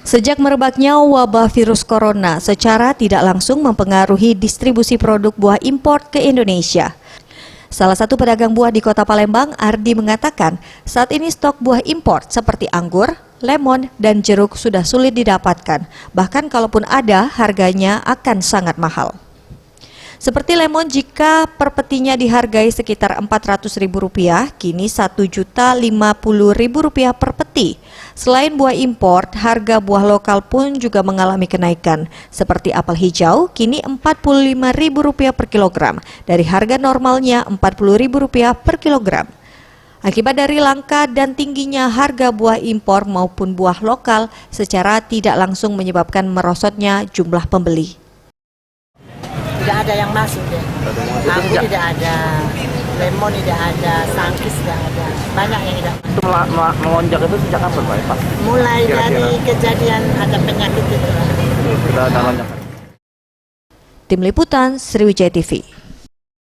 Sejak merebaknya wabah virus corona secara tidak langsung mempengaruhi distribusi produk buah impor ke Indonesia. Salah satu pedagang buah di Kota Palembang, Ardi, mengatakan saat ini stok buah impor seperti anggur, lemon, dan jeruk sudah sulit didapatkan. Bahkan kalaupun ada, harganya akan sangat mahal. Seperti lemon, jika per petinya dihargai sekitar Rp400.000, kini Rp1.050.000 per peti. Selain buah impor, harga buah lokal pun juga mengalami kenaikan. Seperti apel hijau, kini Rp45.000 per kilogram, dari harga normalnya Rp40.000 per kilogram. Akibat dari langka dan tingginya harga buah impor maupun buah lokal, secara tidak langsung menyebabkan merosotnya jumlah pembeli. Tidak ada yang masuk deh. Anggur tidak ada, lemon tidak ada, sangkis tidak ada. Banyak yang tidak. Itu melonjak itu sejak kapan Pak? Pas mulai dari kejadian ada penyakit itu. Sudah ada lonjakan. Tim Liputan, Sriwijaya TV.